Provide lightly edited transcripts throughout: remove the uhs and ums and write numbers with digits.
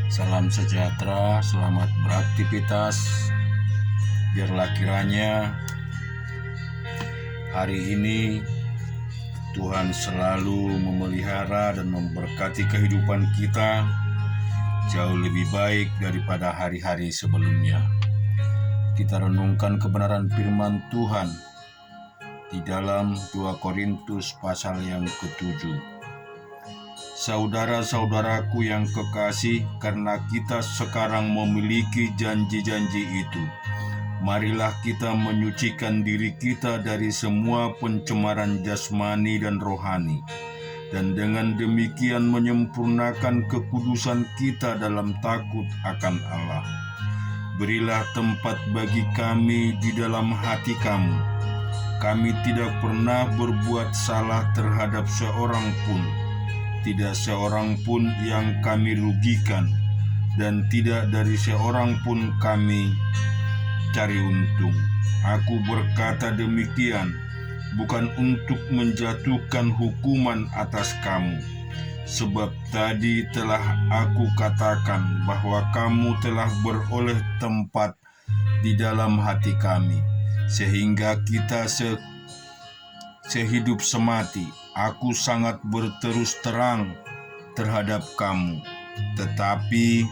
Salam sejahtera, selamat beraktivitas. Biarlah kiranya hari ini Tuhan selalu memelihara dan memberkati kehidupan kita jauh lebih baik daripada hari-hari sebelumnya. Kita renungkan kebenaran firman Tuhan di dalam 2 Korintus pasal yang ke-7. Saudara-saudaraku yang kekasih, karena kita sekarang memiliki janji-janji itu, marilah kita menyucikan diri kita dari semua pencemaran jasmani dan rohani, dan dengan demikian menyempurnakan kekudusan kita dalam takut akan Allah. Berilah tempat bagi kami di dalam hati kamu. Kami tidak pernah berbuat salah terhadap seorang pun, tidak seorang pun yang kami rugikan, dan tidak dari seorang pun kami cari untung. Aku berkata demikian bukan untuk menjatuhkan hukuman atas kamu, sebab tadi telah aku katakan bahwa kamu telah beroleh tempat di dalam hati kami, sehingga kita sehidup semati. Aku sangat berterus terang terhadap kamu, tetapi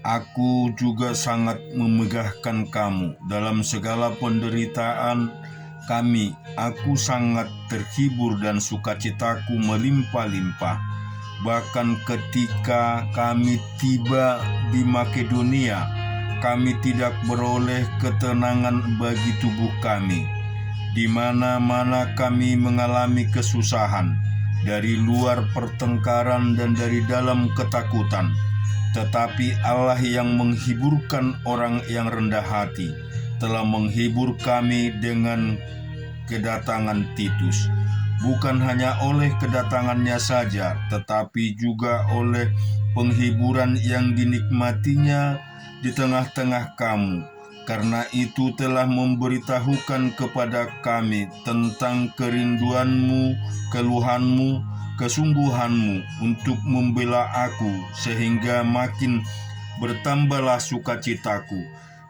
aku juga sangat memegahkan kamu dalam segala penderitaan kami. Aku sangat terhibur dan sukacitaku melimpah-limpah. Bahkan ketika kami tiba di Makedonia, kami tidak beroleh ketenangan bagi tubuh kami. Di mana-mana kami mengalami kesusahan, dari luar pertengkaran dan dari dalam ketakutan. Tetapi Allah yang menghiburkan orang yang rendah hati telah menghibur kami dengan kedatangan Titus. Bukan hanya oleh kedatangannya saja, tetapi juga oleh penghiburan yang dinikmatinya di tengah-tengah kamu. Karena itu telah memberitahukan kepada kami tentang kerinduanmu, keluhanmu, kesungguhanmu untuk membela aku, sehingga makin bertambahlah sukacitaku.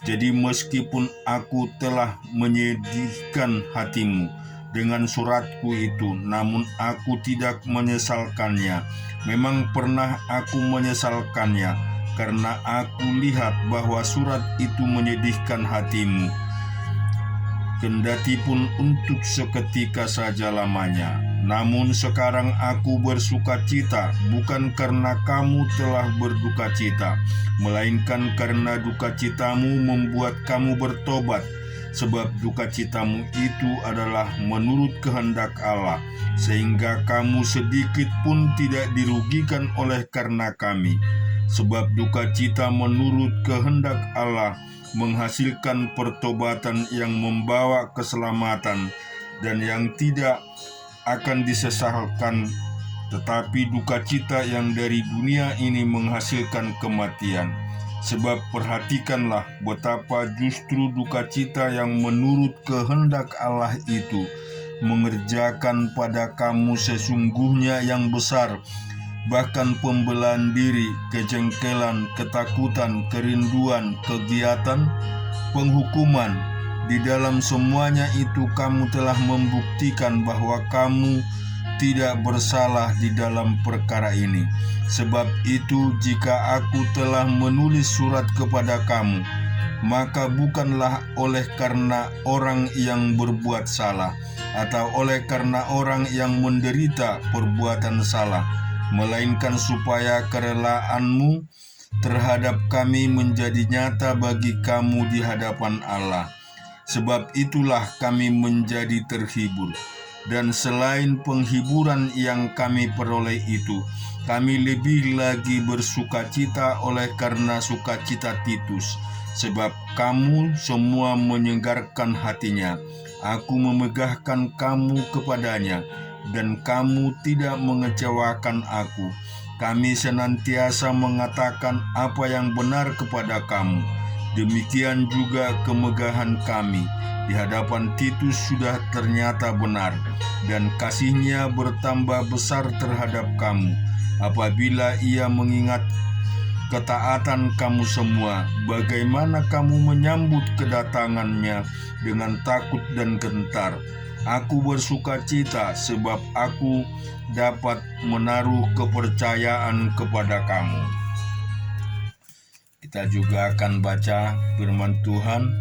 Jadi meskipun aku telah menyedihkan hatimu dengan suratku itu, namun aku tidak menyesalkannya. Memang pernah aku menyesalkannya, karena aku lihat bahwa surat itu menyedihkan hatimu, kendati pun untuk seketika saja lamanya. Namun sekarang aku bersuka cita, bukan karena kamu telah berduka cita, melainkan karena duka citamu membuat kamu bertobat. Sebab duka citamu itu adalah menurut kehendak Allah, sehingga kamu sedikit pun tidak dirugikan oleh karena kami. Sebab duka cita menurut kehendak Allah menghasilkan pertobatan yang membawa keselamatan, dan yang tidak akan disesalkan. Tetapi duka cita yang dari dunia ini menghasilkan kematian. Sebab perhatikanlah betapa justru duka cita yang menurut kehendak Allah itu mengerjakan pada kamu sesungguhnya yang besar, bahkan pembelaan diri, kejengkelan, ketakutan, kerinduan, kegiatan, penghukuman. Di dalam semuanya itu kamu telah membuktikan bahwa kamu tidak bersalah di dalam perkara ini. Sebab itu jika aku telah menulis surat kepada kamu, maka bukanlah oleh karena orang yang berbuat salah, atau oleh karena orang yang menderita perbuatan salah, melainkan supaya kerelaanmu terhadap kami menjadi nyata bagi kamu di hadapan Allah. Sebab itulah kami menjadi terhibur. Dan selain penghiburan yang kami peroleh itu, kami lebih lagi bersukacita oleh karena sukacita Titus, sebab kamu semua menyegarkan hatinya. Aku memegahkan kamu kepadanya, dan kamu tidak mengecewakan aku. Kami senantiasa mengatakan apa yang benar kepada kamu, Demikian juga kemegahan kami di hadapan Titus sudah ternyata benar, dan kasihnya bertambah besar terhadap kamu, apabila ia mengingat ketaatan kamu semua, bagaimana kamu menyambut kedatangannya dengan takut dan gentar. Aku bersuka cita sebab aku dapat menaruh kepercayaan kepada kamu. Kita juga akan baca firman Tuhan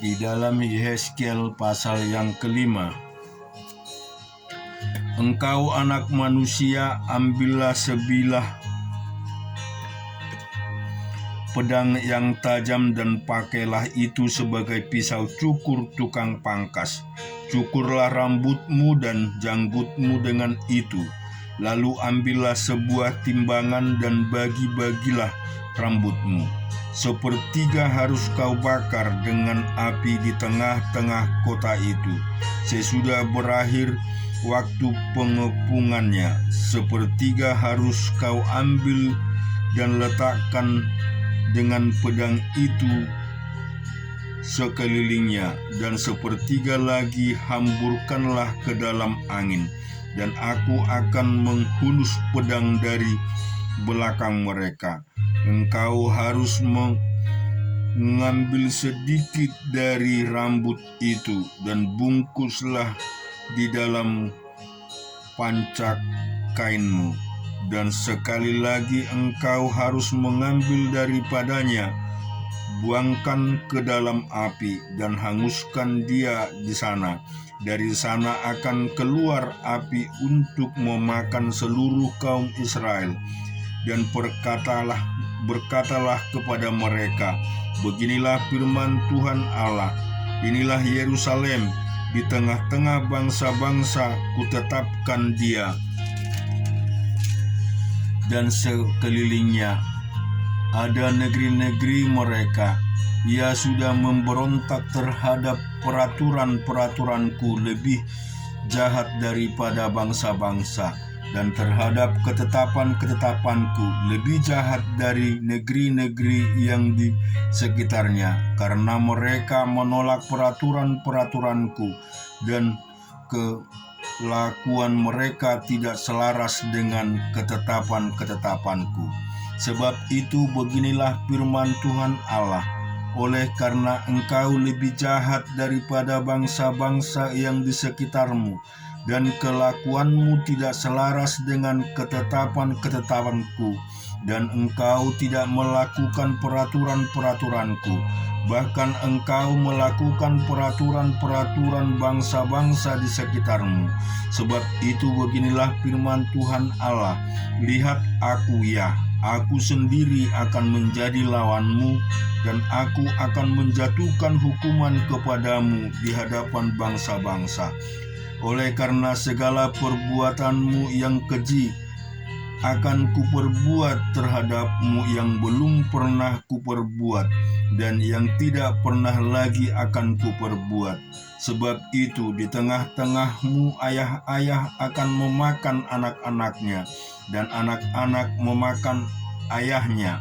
di dalam Yehezkiel pasal yang kelima. Engkau anak manusia, ambillah sebilah pedang yang tajam dan pakailah itu sebagai pisau cukur tukang pangkas. Cukurlah rambutmu dan janggutmu dengan itu. Lalu ambillah sebuah timbangan dan bagi-bagilah rambutmu. Sepertiga harus kau bakar dengan api di tengah-tengah kota itu. Sesudah berakhir waktu pengepungannya, sepertiga harus kau ambil dan letakkan dengan pedang itu sekelilingnya, dan sepertiga lagi hamburkanlah ke dalam angin, dan aku akan menghunus pedang dari belakang mereka. Engkau harus mengambil sedikit dari rambut itu dan bungkuslah di dalam pancak kainmu, dan sekali lagi engkau harus mengambil daripadanya, buangkan ke dalam api dan hanguskan dia di sana. Dari sana akan keluar api untuk memakan seluruh kaum Israel. Dan berkatalah kepada mereka, beginilah firman Tuhan Allah, inilah Yerusalem, di tengah-tengah bangsa-bangsa kutetapkan dia, dan sekelilingnya ada negeri-negeri mereka. Ia sudah memberontak terhadap peraturan-peraturanku lebih jahat daripada bangsa-bangsa, dan terhadap ketetapan-ketetapanku lebih jahat dari negeri-negeri yang di sekitarnya, karena mereka menolak peraturan-peraturanku dan kelakuan mereka tidak selaras dengan ketetapan-ketetapanku. Sebab itu beginilah firman Tuhan Allah, oleh karena engkau lebih jahat daripada bangsa-bangsa yang di sekitarmu, dan kelakuanmu tidak selaras dengan ketetapan-ketetapanku, dan engkau tidak melakukan peraturan-peraturanku, bahkan engkau melakukan peraturan-peraturan bangsa-bangsa di sekitarmu. Sebab itu beginilah firman Tuhan Allah, lihat aku sendiri akan menjadi lawanmu, dan aku akan menjatuhkan hukuman kepadamu di hadapan bangsa-bangsa. Oleh karena segala perbuatanmu yang keji akan kuperbuat terhadapmu yang belum pernah kuperbuat, dan yang tidak pernah lagi akan kuperbuat. Sebab itu di tengah-tengahmu ayah-ayah akan memakan anak-anaknya, dan anak-anak memakan ayahnya.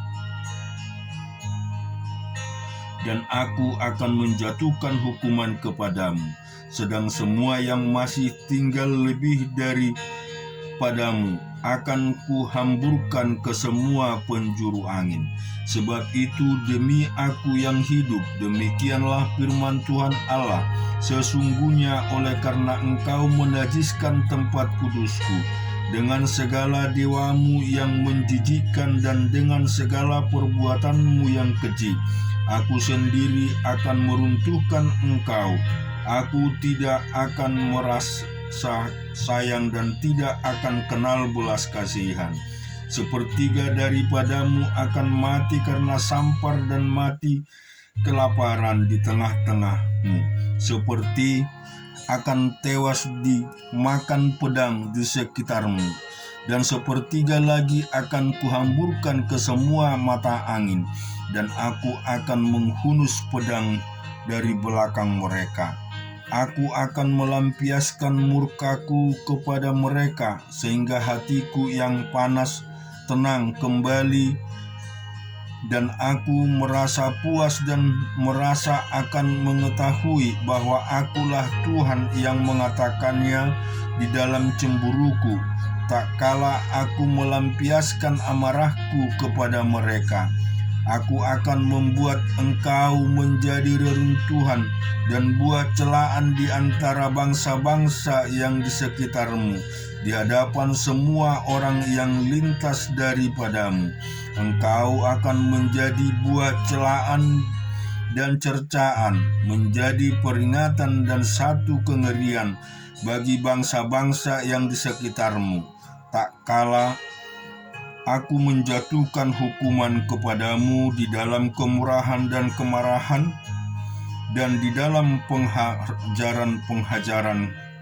Dan aku akan menjatuhkan hukuman kepadamu. Sedang semua yang masih tinggal lebih daripadamu akan kuhamburkan ke semua penjuru angin. Sebab itu demi aku yang hidup, demikianlah firman Tuhan Allah, sesungguhnya oleh karena engkau menajiskan tempat kudusku dengan segala dewamu yang menjijikkan dan dengan segala perbuatanmu yang keji, aku sendiri akan meruntuhkan engkau. Aku tidak akan merasa sayang dan tidak akan kenal belas kasihan. Sepertiga daripadamu akan mati karena sampar dan mati kelaparan di tengah-tengahmu. Seperti akan tewas dimakan pedang di sekitarmu. Dan sepertiga lagi akan kuhamburkan ke semua mata angin, dan aku akan menghunus pedang dari belakang mereka. Aku akan melampiaskan murkaku kepada mereka, sehingga hatiku yang panas tenang kembali dan aku merasa puas dan merasa akan mengetahui bahwa akulah Tuhan yang mengatakannya di dalam cemburuku, tak kala aku melampiaskan amarahku kepada mereka. Aku akan membuat engkau menjadi reruntuhan dan buah celaan di antara bangsa-bangsa yang di sekitarmu, di hadapan semua orang yang lintas daripadamu. Engkau akan menjadi buah celaan dan cercaan, menjadi peringatan dan satu kengerian bagi bangsa-bangsa yang di sekitarmu. Tak kala aku menjatuhkan hukuman kepadamu di dalam kemurahan dan kemarahan, dan di dalam penghajaran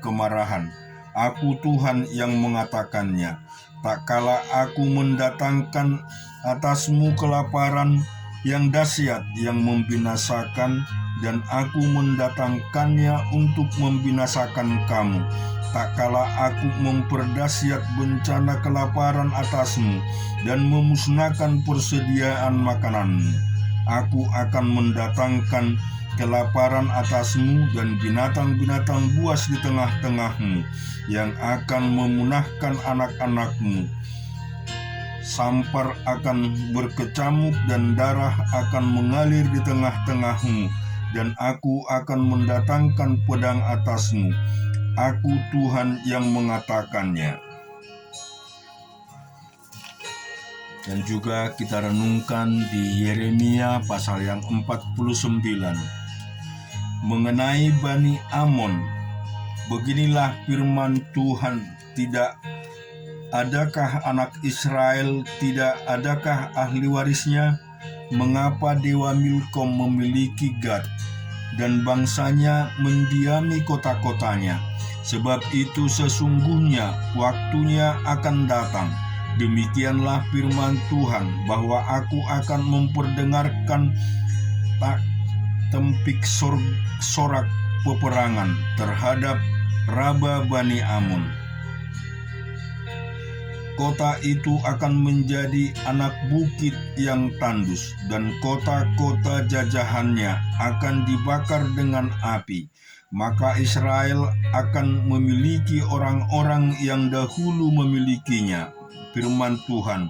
kemarahan. Aku Tuhan yang mengatakannya. Tak kala aku mendatangkan atasmu kelaparan yang dahsyat yang membinasakan, dan aku mendatangkannya untuk membinasakan kamu. Tak kala aku memperdahsyat bencana kelaparan atasmu dan memusnahkan persediaan makananmu. Aku akan mendatangkan kelaparan atasmu dan binatang-binatang buas di tengah-tengahmu yang akan memunahkan anak-anakmu. Sampar akan berkecamuk dan darah akan mengalir di tengah-tengahmu, dan aku akan mendatangkan pedang atasmu. Aku Tuhan yang mengatakannya. Dan juga kita renungkan di Yeremia pasal yang 49 mengenai Bani Amon. Beginilah firman Tuhan, tidak adakah anak Israel, tidak adakah ahli warisnya? Mengapa Dewa Milkom memiliki Gad dan bangsanya mendiami kota-kotanya? Sebab itu sesungguhnya waktunya akan datang, demikianlah firman Tuhan, bahwa aku akan memperdengarkan tempik sorak peperangan terhadap Raba Bani Amon. Kota itu akan menjadi anak bukit yang tandus, dan kota-kota jajahannya akan dibakar dengan api. Maka Israel akan memiliki orang-orang yang dahulu memilikinya. Firman Tuhan,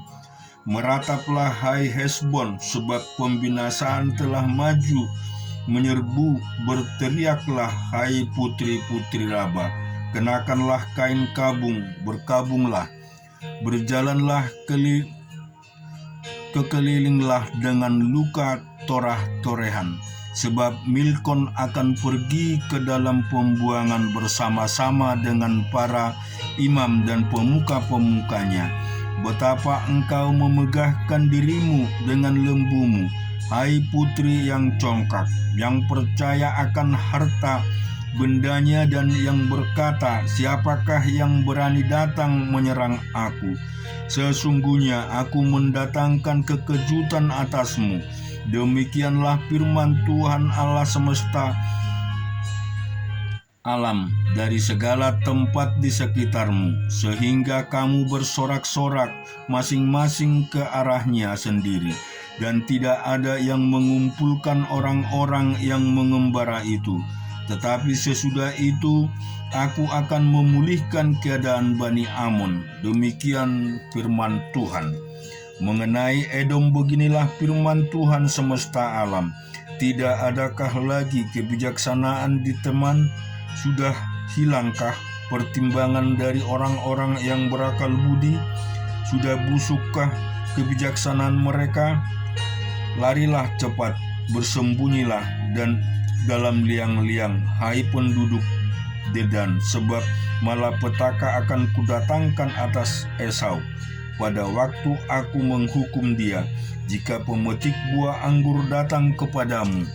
merataplah hai Hesbon, sebab pembinasaan telah maju menyerbu. Berteriaklah hai putri-putri Raba, kenakanlah kain kabung, berkabunglah. Berjalanlah kekelilinglah dengan luka torah-torehan. Sebab Milkon akan pergi ke dalam pembuangan bersama-sama dengan para imam dan pemuka-pemukanya. Betapa engkau memegahkan dirimu dengan lembumu, hai putri yang congkak, yang percaya akan harta bendanya dan yang berkata, siapakah yang berani datang menyerang aku? Sesungguhnya aku mendatangkan kekejutan atasmu. Demikianlah firman Tuhan Allah semesta alam dari segala tempat di sekitarmu, sehingga kamu bersorak-sorak masing-masing ke arahnya sendiri, dan tidak ada yang mengumpulkan orang-orang yang mengembara itu. Tetapi sesudah itu aku akan memulihkan keadaan Bani Amon. Demikian firman Tuhan. Mengenai Edom beginilah firman Tuhan semesta alam. Tidak adakah lagi kebijaksanaan di teman? Sudah hilangkah pertimbangan dari orang-orang yang berakal budi? Sudah busukkah kebijaksanaan mereka? Larilah cepat, bersembunyilah dan dalam liang-liang, hai penduduk Dedan, sebab malapetaka akan kudatangkan atas Esau pada waktu aku menghukum dia. Jika pemetik buah anggur datang kepadamu,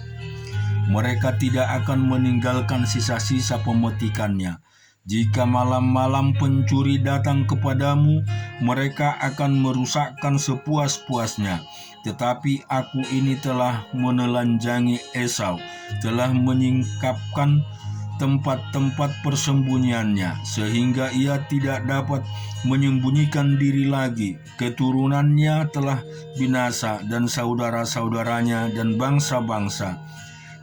mereka tidak akan meninggalkan sisa-sisa pemetikannya. Jika malam-malam pencuri datang kepadamu, mereka akan merusakkan sepuas-puasnya. Tetapi aku ini telah menelanjangi Esau, telah menyingkapkan tempat-tempat persembunyiannya, sehingga ia tidak dapat menyembunyikan diri lagi. Keturunannya telah binasa, dan saudara-saudaranya dan bangsa-bangsa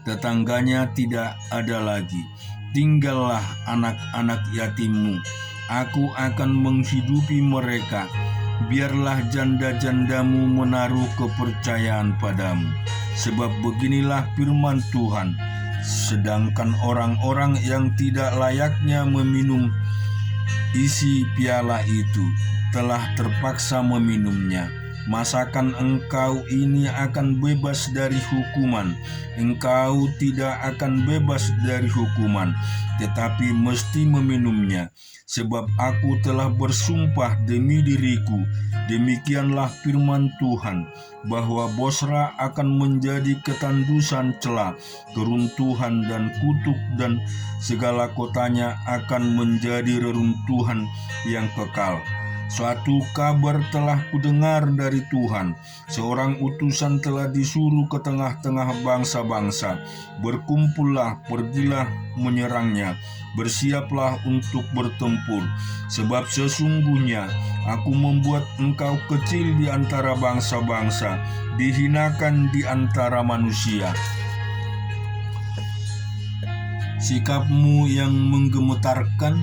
tetangganya tidak ada lagi. Tinggallah anak-anak yatimmu, aku akan menghidupi mereka. Biarlah janda-jandamu menaruh kepercayaan padamu. Sebab beginilah firman Tuhan, sedangkan orang-orang yang tidak layaknya meminum isi piala itu telah terpaksa meminumnya, masakan engkau ini akan bebas dari hukuman. Engkau tidak akan bebas dari hukuman, tetapi mesti meminumnya. Sebab aku telah bersumpah demi diriku, demikianlah firman Tuhan, bahwa Bosra akan menjadi ketandusan celah, keruntuhan dan kutuk, dan segala kotanya akan menjadi reruntuhan yang kekal. Suatu kabar telah kudengar dari Tuhan, seorang utusan telah disuruh ke tengah-tengah bangsa-bangsa. Berkumpullah, pergilah menyerangnya, bersiaplah untuk bertempur. Sebab sesungguhnya aku membuat engkau kecil di antara bangsa-bangsa, dihinakan di antara manusia. Sikapmu yang menggemetarkan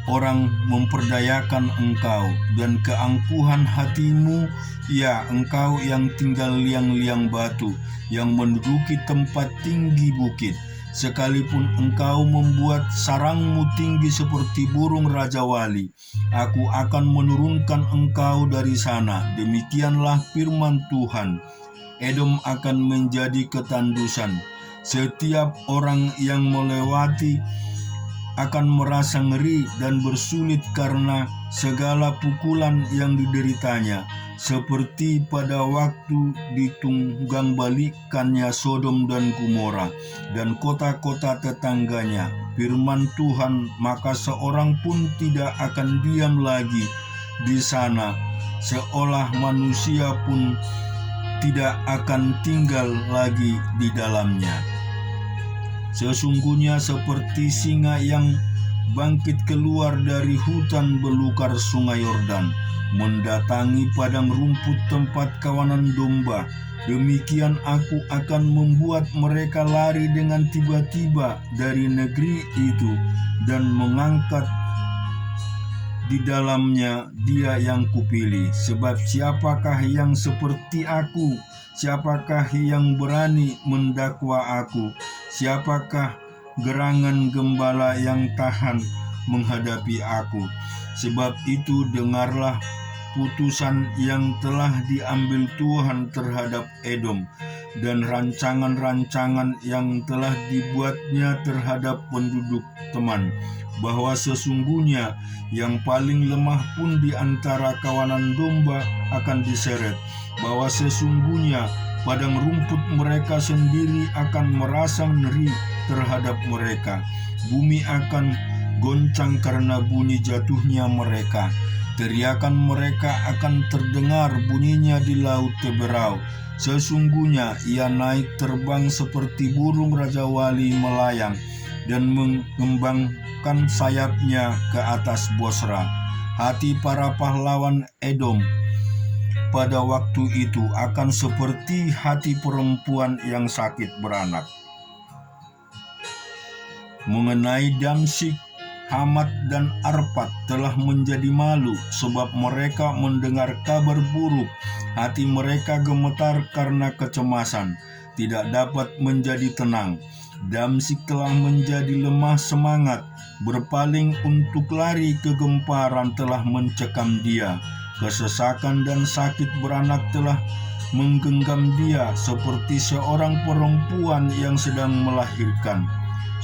orang memperdayakan engkau, dan keangkuhan hatimu, ya engkau yang tinggal liang-liang batu, yang menduduki tempat tinggi bukit. Sekalipun engkau membuat sarangmu tinggi seperti burung raja wali, aku akan menurunkan engkau dari sana. Demikianlah firman Tuhan. Edom akan menjadi ketandusan. Setiap orang yang melewati akan merasa ngeri dan bersulit karena segala pukulan yang dideritanya, seperti pada waktu ditunggang balikannya Sodom dan Gomora dan kota-kota tetangganya. Firman Tuhan, maka seorang pun tidak akan diam lagi di sana, seolah manusia pun tidak akan tinggal lagi di dalamnya. Sesungguhnya seperti singa yang bangkit keluar dari hutan belukar sungai Yordan, mendatangi padang rumput tempat kawanan domba, demikian aku akan membuat mereka lari dengan tiba-tiba dari negeri itu, dan mengangkat di dalamnya dia yang kupilih. Sebab siapakah yang seperti aku? Siapakah yang berani mendakwa aku? Siapakah gerangan gembala yang tahan menghadapi aku? Sebab itu dengarlah putusan yang telah diambil Tuhan terhadap Edom, dan rancangan-rancangan yang telah dibuatnya terhadap penduduk Teman, bahwa sesungguhnya yang paling lemah pun di antara kawanan domba akan diseret, bahwa sesungguhnya padang rumput mereka sendiri akan merasa ngeri terhadap mereka. Bumi akan goncang karena bunyi jatuhnya mereka. Teriakan mereka akan terdengar bunyinya di laut Teberau. Sesungguhnya ia naik terbang seperti burung raja wali melayang, dan mengembangkan sayapnya ke atas Bosra. Hati para pahlawan Edom pada waktu itu akan seperti hati perempuan yang sakit beranak. Mengenai Damsyik, Hamat dan Arpad telah menjadi malu, sebab mereka mendengar kabar buruk. Hati mereka gemetar karena kecemasan, tidak dapat menjadi tenang. Damsyik telah menjadi lemah semangat, berpaling untuk lari, kegemparan telah mencekam dia. Kesesakan dan sakit beranak telah menggenggam dia, seperti seorang perempuan yang sedang melahirkan.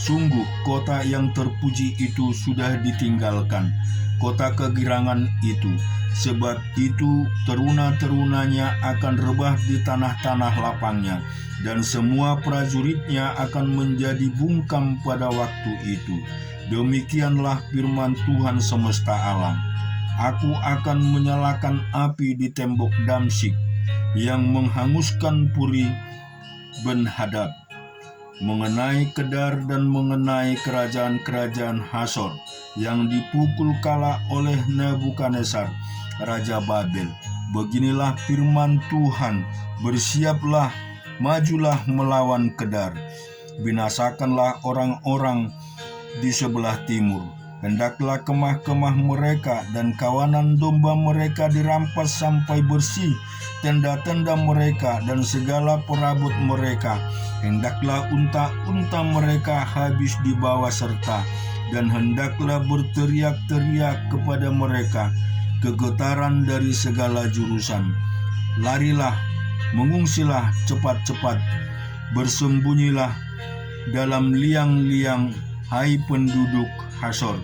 Sungguh kota yang terpuji itu sudah ditinggalkan, kota kegirangan itu. Sebab itu teruna-terunanya akan rebah di tanah-tanah lapangnya, dan semua prajuritnya akan menjadi bungkam pada waktu itu. Demikianlah firman Tuhan semesta alam. Aku akan menyalakan api di tembok Damsyik, yang menghanguskan Puri Ben-Hadad. mengenai Kedar dan mengenai kerajaan-kerajaan Hasor yang dipukul kalah oleh Nebukadnezar, Raja Babel. Beginilah firman Tuhan, bersiaplah, majulah melawan Kedar. Binasakanlah orang-orang di sebelah timur. Hendaklah kemah-kemah mereka dan kawanan domba mereka dirampas sampai bersih, tenda-tenda mereka dan segala perabot mereka. Hendaklah unta-unta mereka habis dibawa serta, dan hendaklah berteriak-teriak kepada mereka kegetaran dari segala jurusan. Larilah, mengungsilah cepat-cepat, bersembunyilah dalam liang-liang, hai penduduk Hasor.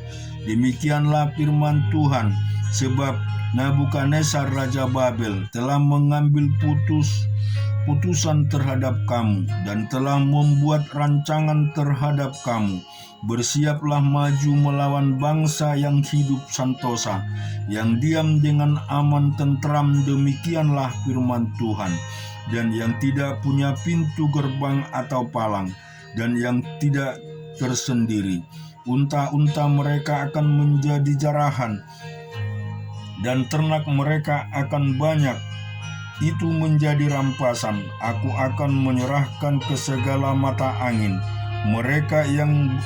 Demikianlah firman Tuhan, sebab Nebukadnezar Raja Babel telah mengambil putusan terhadap kamu dan telah membuat rancangan terhadap kamu. Bersiaplah maju melawan bangsa yang hidup santosa, yang diam dengan aman tentram. Demikianlah firman Tuhan. Dan yang tidak punya pintu gerbang atau palang, dan yang tidak tersendiri. Unta-unta mereka akan menjadi jarahan, dan ternak mereka akan banyak. Itu menjadi rampasan. Aku akan menyerahkan ke segala mata angin mereka yang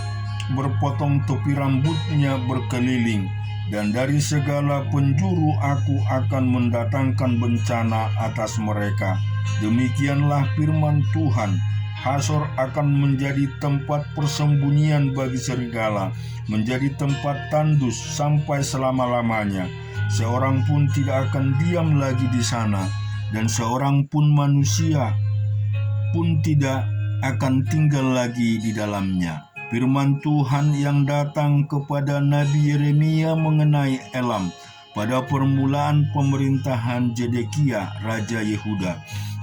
berpotong topi rambutnya berkeliling, dan dari segala penjuru aku akan mendatangkan bencana atas mereka. Demikianlah firman Tuhan. Hasor akan menjadi tempat persembunyian bagi serigala, menjadi tempat tandus sampai selama-lamanya. Seorang pun tidak akan diam lagi di sana, dan seorang pun manusia pun tidak akan tinggal lagi di dalamnya. Firman Tuhan yang datang kepada Nabi Yeremia mengenai Elam pada permulaan pemerintahan Zedekia, Raja Yehuda.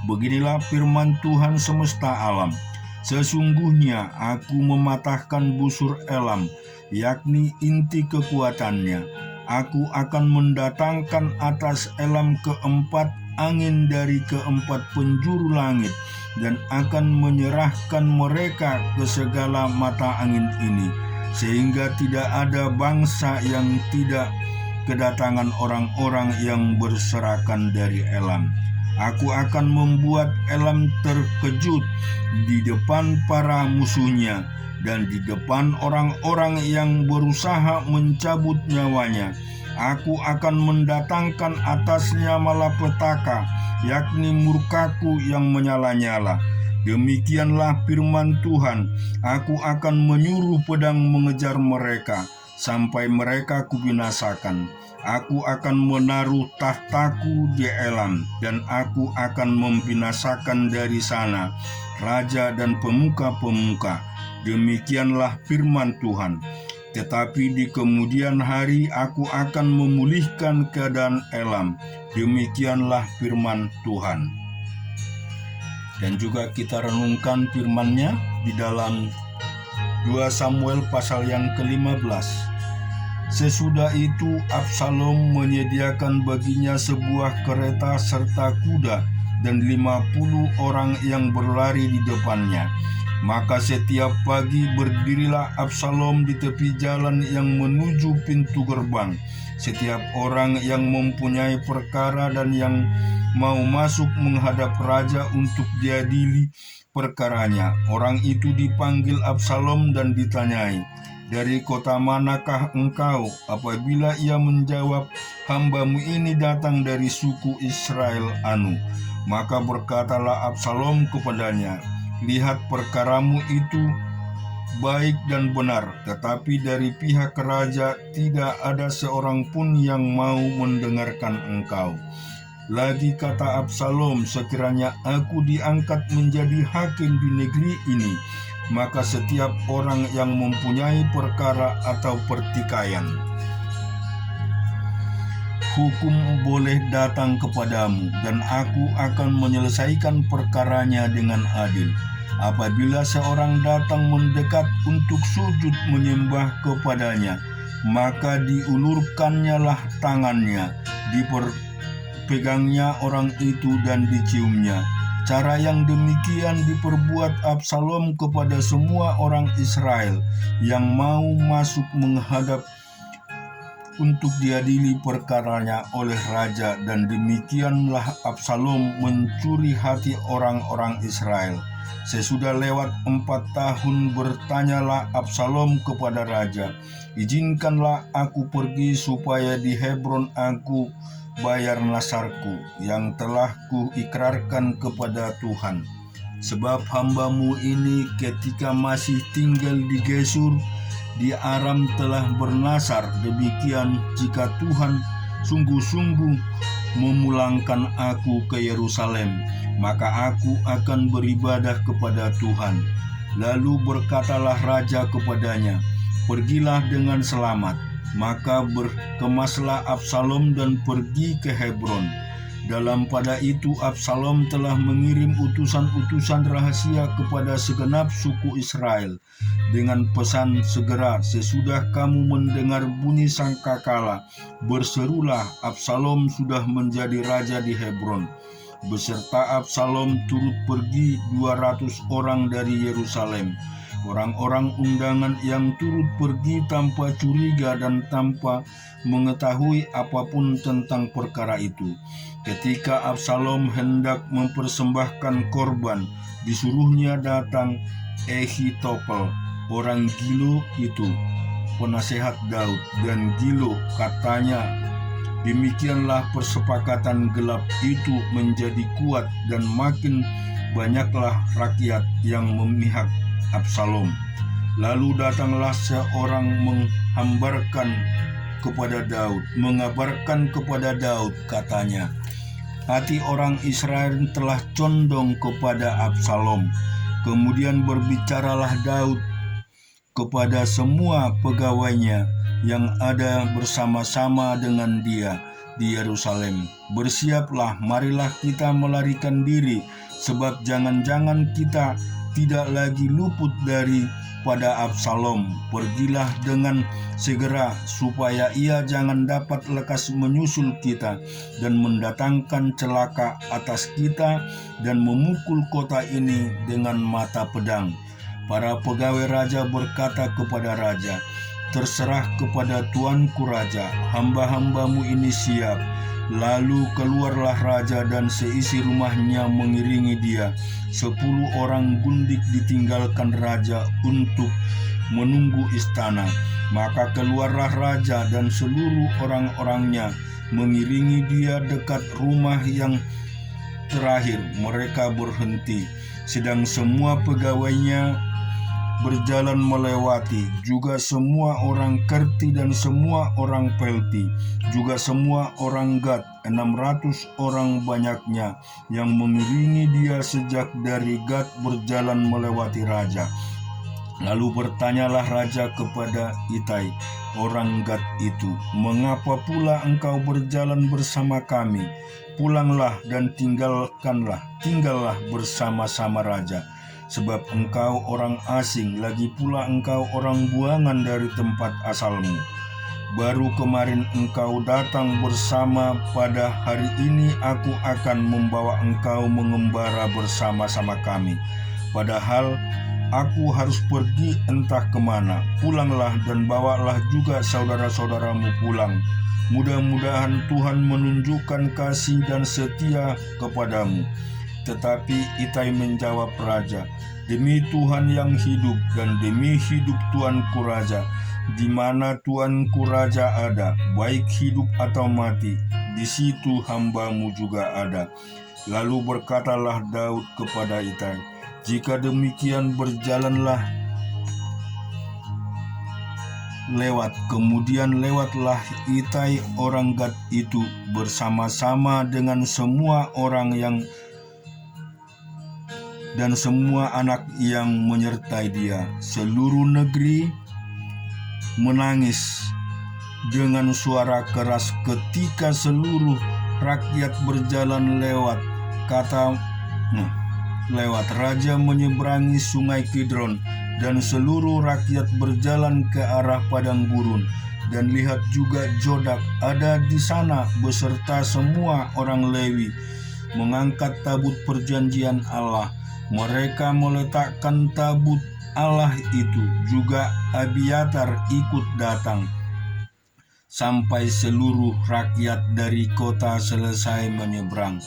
Beginilah firman Tuhan semesta alam. Sesungguhnya aku mematahkan busur Elam, yakni inti kekuatannya. Aku akan mendatangkan atas Elam keempat angin dari keempat penjuru langit, dan akan menyerahkan mereka ke segala mata angin ini, sehingga tidak ada bangsa yang tidak kedatangan orang-orang yang berserakan dari Elam. Aku akan membuat Elam terkejut di depan para musuhnya dan di depan orang-orang yang berusaha mencabut nyawanya. Aku akan mendatangkan atasnya malapetaka, yakni murkaku yang menyala-nyala. Demikianlah firman Tuhan, aku akan menyuruh pedang mengejar mereka, sampai mereka kubinasakan. Aku akan menaruh tahtaku di Elam, dan aku akan membinasakan dari sana raja dan pemuka-pemuka. Demikianlah firman Tuhan. Tetapi di kemudian hari aku akan memulihkan keadaan Elam. Demikianlah firman Tuhan. Dan juga kita renungkan firman-Nya di dalam 2 Samuel pasal yang ke-15. Sesudah itu Absalom menyediakan baginya sebuah kereta serta kuda dan 50 orang yang berlari di depannya. Maka setiap pagi berdirilah Absalom di tepi jalan yang menuju pintu gerbang. Setiap orang yang mempunyai perkara dan yang mau masuk menghadap raja untuk diadili perkaranya, orang itu dipanggil Absalom dan ditanyai, "Dari kota manakah engkau?" Apabila ia menjawab, "Hambamu ini datang dari suku Israel anu." Maka berkatalah Absalom kepadanya, "Lihat, perkaramu itu baik dan benar, tetapi dari pihak raja tidak ada seorang pun yang mau mendengarkan engkau." Lagi kata Absalom, "Sekiranya aku diangkat menjadi hakim di negeri ini, maka setiap orang yang mempunyai perkara atau pertikaian, hukum boleh datang kepadamu, dan aku akan menyelesaikan perkaranya dengan adil. Apabila seorang datang mendekat untuk sujud menyembah kepadanya, maka diulurkannya lah tangannya, diperpegangnya orang itu dan diciumnya. Cara yang demikian diperbuat Absalom kepada semua orang Israel yang mau masuk menghadap untuk diadili perkaranya oleh raja, dan demikianlah Absalom mencuri hati orang-orang Israel. Sesudah lewat 4 tahun bertanyalah Absalom kepada raja, "Izinkanlah aku pergi supaya di Hebron aku bayar nasarku yang telah kuikrarkan kepada Tuhan. Sebab hambamu ini ketika masih tinggal di Gesur di Aram telah bernasar demikian, jika Tuhan sungguh-sungguh memulangkan aku ke Yerusalem, maka aku akan beribadah kepada Tuhan." Lalu berkatalah raja kepadanya, "Pergilah dengan selamat." Maka berkemaslah Absalom dan pergi ke Hebron. Dalam pada itu Absalom telah mengirim utusan-utusan rahasia kepada segenap suku Israel dengan pesan, "Segera sesudah kamu mendengar bunyi sangkakala, berserulah, Absalom sudah menjadi raja di Hebron." Beserta Absalom turut pergi 200 orang dari Yerusalem. Orang-orang undangan yang turut pergi tanpa curiga dan tanpa mengetahui apapun tentang perkara itu. Ketika Absalom hendak mempersembahkan korban, disuruhnya datang Ahitofel, orang Gilo itu, penasehat Daud, dan Gilo katanya, demikianlah persepakatan gelap itu menjadi kuat, dan makin banyaklah rakyat yang memihak Absalom. Lalu datanglah seorang mengabarkan kepada Daud, katanya, "Hati orang Israel telah condong kepada Absalom." Kemudian berbicaralah Daud kepada semua pegawainya yang ada bersama-sama dengan dia di Yerusalem, "Bersiaplah, marilah kita melarikan diri, sebab jangan-jangan kita tidak lagi luput daripada Absalom. Pergilah dengan segera supaya ia jangan dapat lekas menyusul kita dan mendatangkan celaka atas kita dan memukul kota ini dengan mata pedang." Para pegawai raja berkata kepada raja, "Terserah kepada tuanku raja, hamba-hambamu ini siap." Lalu keluarlah raja dan seisi rumahnya mengiringi dia. 10 orang gundik ditinggalkan raja untuk menunggu istana. Maka keluarlah raja dan seluruh orang-orangnya mengiringi dia dekat rumah yang terakhir. Mereka berhenti, sedang semua pegawainya berjalan melewati, juga semua orang Kerti dan semua orang Pelti, juga semua orang Gad, 600 orang banyaknya yang mengiringi dia sejak dari Gad berjalan melewati raja. Lalu bertanyalah raja kepada Itai, orang Gad itu, "Mengapa pula engkau berjalan bersama kami? Pulanglah dan tinggallah bersama-sama raja. Sebab engkau orang asing, lagi pula engkau orang buangan dari tempat asalmu. Baru kemarin engkau datang bersama, pada hari ini aku akan membawa engkau mengembara bersama-sama kami. Padahal aku harus pergi entah kemana. Pulanglah dan bawalah juga saudara-saudaramu pulang. Mudah-mudahan Tuhan menunjukkan kasih dan setia kepadamu." Tetapi Itai menjawab raja, "Demi Tuhan yang hidup dan demi hidup tuanku raja, di mana tuanku raja ada, baik hidup atau mati, di situ hambamu juga ada." Lalu berkatalah Daud kepada Itai, "Jika demikian berjalanlah lewat." Kemudian lewatlah Itai orang Gad itu bersama-sama dengan semua orang dan semua anak yang menyertai dia. Seluruh negeri menangis dengan suara keras ketika seluruh rakyat berjalan lewat. Raja menyeberangi sungai Kidron, dan seluruh rakyat berjalan ke arah padang gurun. Dan lihat juga Jodak ada di sana beserta semua orang Lewi mengangkat tabut perjanjian Allah. Mereka meletakkan tabut Allah itu, juga Abiatar ikut datang, sampai seluruh rakyat dari kota selesai menyeberang.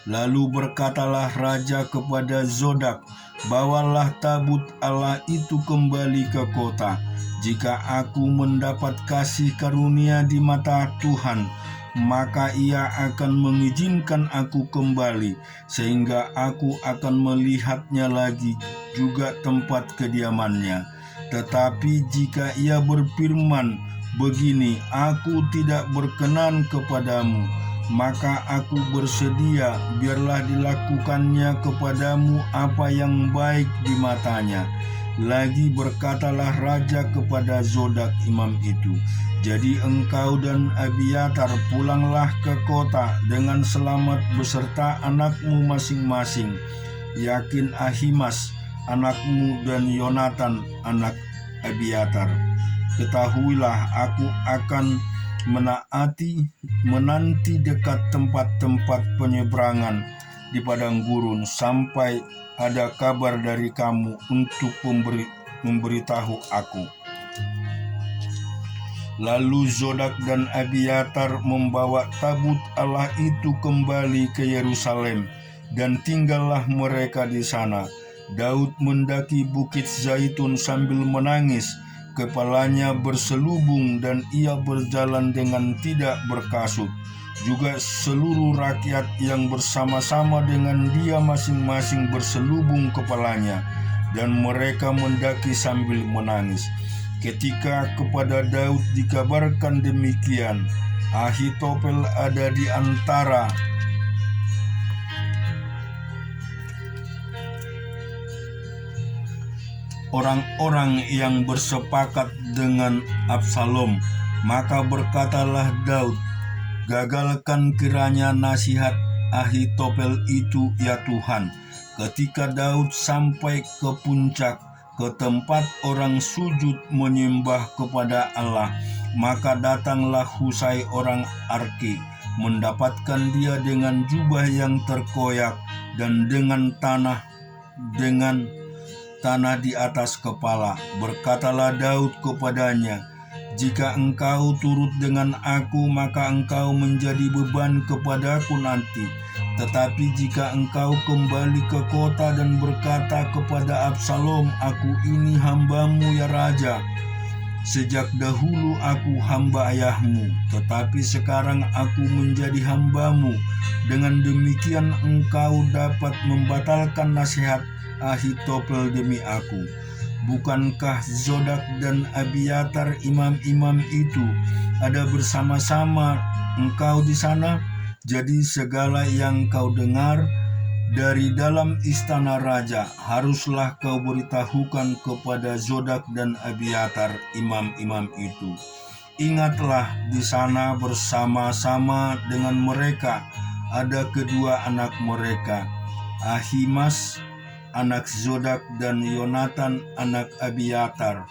Lalu berkatalah raja kepada Zodak, "Bawalah tabut Allah itu kembali ke kota. Jika aku mendapat kasih karunia di mata Tuhan, maka ia akan mengizinkan aku kembali, sehingga aku akan melihatnya lagi, juga tempat kediamannya. Tetapi jika ia berfirman begini, aku tidak berkenan kepadamu, maka aku bersedia, biarlah dilakukannya kepadamu apa yang baik di matanya." Lagi berkatalah raja kepada Zodak imam itu, "Jadi engkau dan Abiatar pulanglah ke kota dengan selamat beserta anakmu masing-masing, yakin Ahimas anakmu dan Yonatan anak Abiatar. Ketahuilah aku akan menanti dekat tempat-tempat penyeberangan di padang gurun sampai ada kabar dari kamu untuk memberitahu aku." Lalu Zodak dan Abiatar membawa tabut Allah itu kembali ke Yerusalem, dan tinggallah mereka di sana. Daud mendaki Bukit Zaitun sambil menangis, kepalanya berselubung, dan ia berjalan dengan tidak berkasut. Juga seluruh rakyat yang bersama-sama dengan dia masing-masing berselubung kepalanya, dan mereka mendaki sambil menangis. Ketika kepada Daud dikabarkan demikian, Ahitofel ada di antara orang-orang yang bersepakat dengan Absalom. Maka berkatalah Daud, "Gagalkan kiranya nasihat Ahitofel itu, ya Tuhan." Ketika Daud sampai ke puncak, ke tempat orang sujud menyembah kepada Allah, maka datanglah Husai orang Arki, mendapatkan dia dengan jubah yang terkoyak dan dengan tanah di atas kepala. Berkatalah Daud kepadanya, "Jika engkau turut dengan aku, maka engkau menjadi beban kepadaku nanti. Tetapi jika engkau kembali ke kota dan berkata kepada Absalom, 'Aku ini hambamu ya Raja. Sejak dahulu aku hamba ayahmu, tetapi sekarang aku menjadi hambamu. Dengan demikian engkau dapat membatalkan nasihat Ahitofel demi aku.' Bukankah Zodak dan Abiatar imam-imam itu ada bersama-sama engkau di sana? Jadi segala yang kau dengar dari dalam istana raja haruslah kau beritahukan kepada Zodak dan Abiatar imam-imam itu. Ingatlah, di sana bersama-sama dengan mereka ada kedua anak mereka, Ahimas anak Zodak dan Yonatan anak Abiatar.